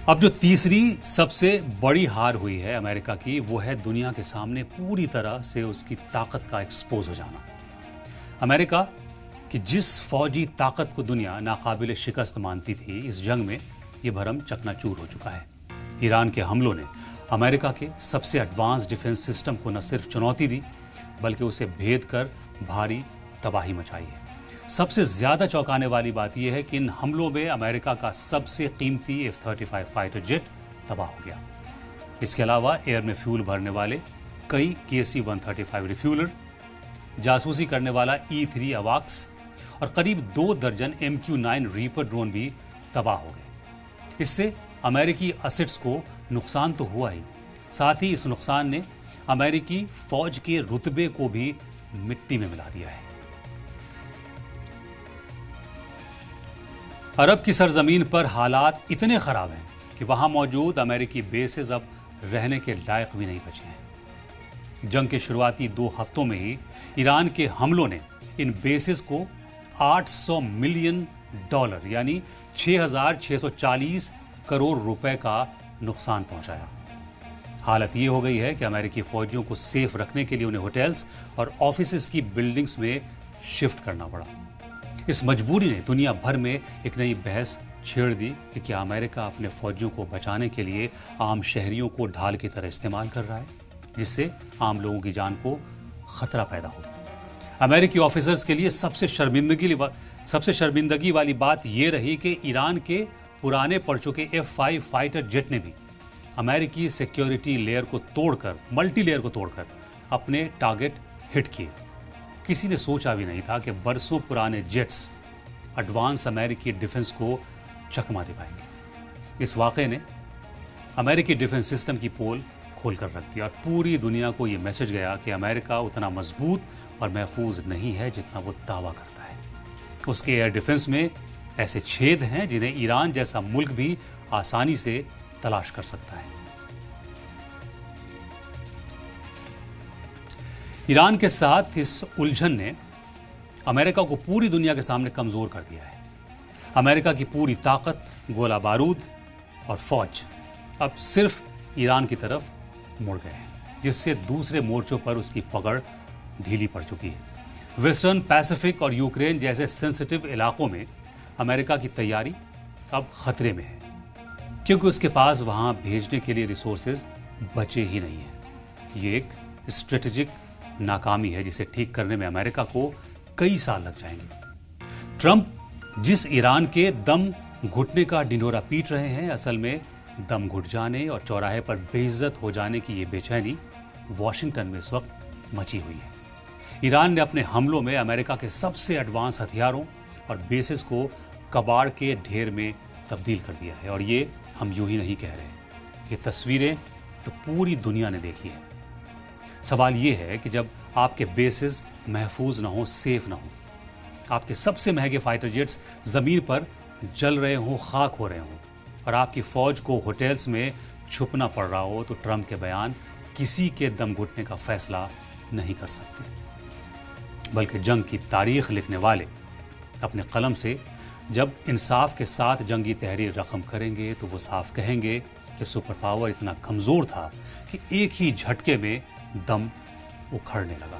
अब जो तीसरी सबसे बड़ी हार हुई है अमेरिका की, वो है दुनिया के सामने पूरी तरह से उसकी ताकत का एक्सपोज हो जाना। अमेरिका की जिस फौजी ताकत को दुनिया नाकाबिले शिकस्त मानती थी, इस जंग में ये भरम चकनाचूर हो चुका है। ईरान के हमलों ने अमेरिका के सबसे एडवांस डिफेंस सिस्टम को न सिर्फ चुनौती दी, बल्कि उसे भेद कर भारी तबाही मचाई है। सबसे ज्यादा चौंकाने वाली बात यह है कि इन हमलों में अमेरिका का सबसे कीमती F-35 फाइटर जेट तबाह हो गया। इसके अलावा एयर में फ्यूल भरने वाले कई KC-135 रिफ्यूलर, जासूसी करने वाला E-3 अवाक्स और करीब 2 दर्जन MQ-9 रीपर ड्रोन भी तबाह हो गए। इससे अमेरिकी असेट्स को नुकसान तो हुआ ही, साथ ही इस नुकसान ने अमेरिकी फौज के रुतबे को भी मिट्टी में मिला दिया है। अरब की सरजमीन पर हालात इतने खराब हैं कि वहां मौजूद अमेरिकी बेसेस अब रहने के लायक भी नहीं बचे हैं। जंग के शुरुआती 2 हफ्तों में ही ईरान के हमलों ने इन बेसेस को $800 मिलियन यानी 6,640 करोड़ रुपए का नुकसान पहुंचाया। हालत ये हो गई है कि अमेरिकी फौजियों को सेफ रखने के लिए उन्हें होटल्स और ऑफिसेज की बिल्डिंग्स में शिफ्ट करना पड़ा। इस मजबूरी ने दुनिया भर में एक नई बहस छेड़ दी कि क्या अमेरिका अपने फौजियों को बचाने के लिए आम शहरियों को ढाल की तरह इस्तेमाल कर रहा है, जिससे आम लोगों की जान को खतरा पैदा होगा। अमेरिकी ऑफिसर्स के लिए सबसे शर्मिंदगी वाली बात यह रही कि ईरान के पुराने पड़ चुके F-5 फाइटर जेट ने भी अमेरिकी सिक्योरिटी लेयर को तोड़कर, मल्टी लेयर को तोड़कर अपने टारगेट हिट किए। किसी ने सोचा भी नहीं था कि बरसों पुराने जेट्स एडवांस अमेरिकी डिफेंस को चकमा दे पाएंगे। इस वाक़े ने अमेरिकी डिफेंस सिस्टम की पोल खोलकर रख दी और पूरी दुनिया को यह मैसेज गया कि अमेरिका उतना मजबूत और महफूज नहीं है जितना वो दावा करता है। उसके एयर डिफेंस में ऐसे छेद हैं जिन्हें ईरान जैसा मुल्क भी आसानी से तलाश कर सकता है। ईरान के साथ इस उलझन ने अमेरिका को पूरी दुनिया के सामने कमजोर कर दिया है। अमेरिका की पूरी ताकत, गोला बारूद और फौज अब सिर्फ ईरान की तरफ मुड़ गए हैं, जिससे दूसरे मोर्चों पर उसकी पकड़ ढीली पड़ चुकी है। वेस्टर्न पैसिफिक और यूक्रेन जैसे सेंसिटिव इलाकों में अमेरिका की तैयारी अब खतरे में है, क्योंकि उसके पास वहां भेजने के लिए रिसोर्सेज बचे ही नहीं है। ये एक स्ट्रेटेजिक नाकामी है जिसे ठीक करने में अमेरिका को कई साल लग जाएंगे। ट्रंप जिस ईरान के दम घुटने का ढिंढोरा पीट रहे हैं, असल में दम घुट जाने और चौराहे पर बेइज्जत हो जाने की ये बेचैनी वॉशिंगटन में इस वक्त मची हुई है। ईरान ने अपने हमलों में अमेरिका के सबसे एडवांस हथियारों और बेसेस को कबाड़ के ढेर में तब्दील कर दिया है। और ये हम यूं ही नहीं कह रहे, ये तस्वीरें तो पूरी दुनिया ने देखी है। सवाल ये है कि जब आपके बेसेस महफूज ना हो, सेफ ना हो, आपके सबसे महंगे फाइटर जेट्स जमीन पर जल रहे हों, खाक हो रहे हों और आपकी फौज को होटल्स में छुपना पड़ रहा हो, तो ट्रंप के बयान किसी के दम घुटने का फैसला नहीं कर सकते। बल्कि जंग की तारीख लिखने वाले अपने कलम से जब इंसाफ के साथ जंगी तहरीर रकम करेंगे, तो वो साफ कहेंगे कि सुपर पावर इतना कमजोर था कि एक ही झटके में दम उखड़ने लगा।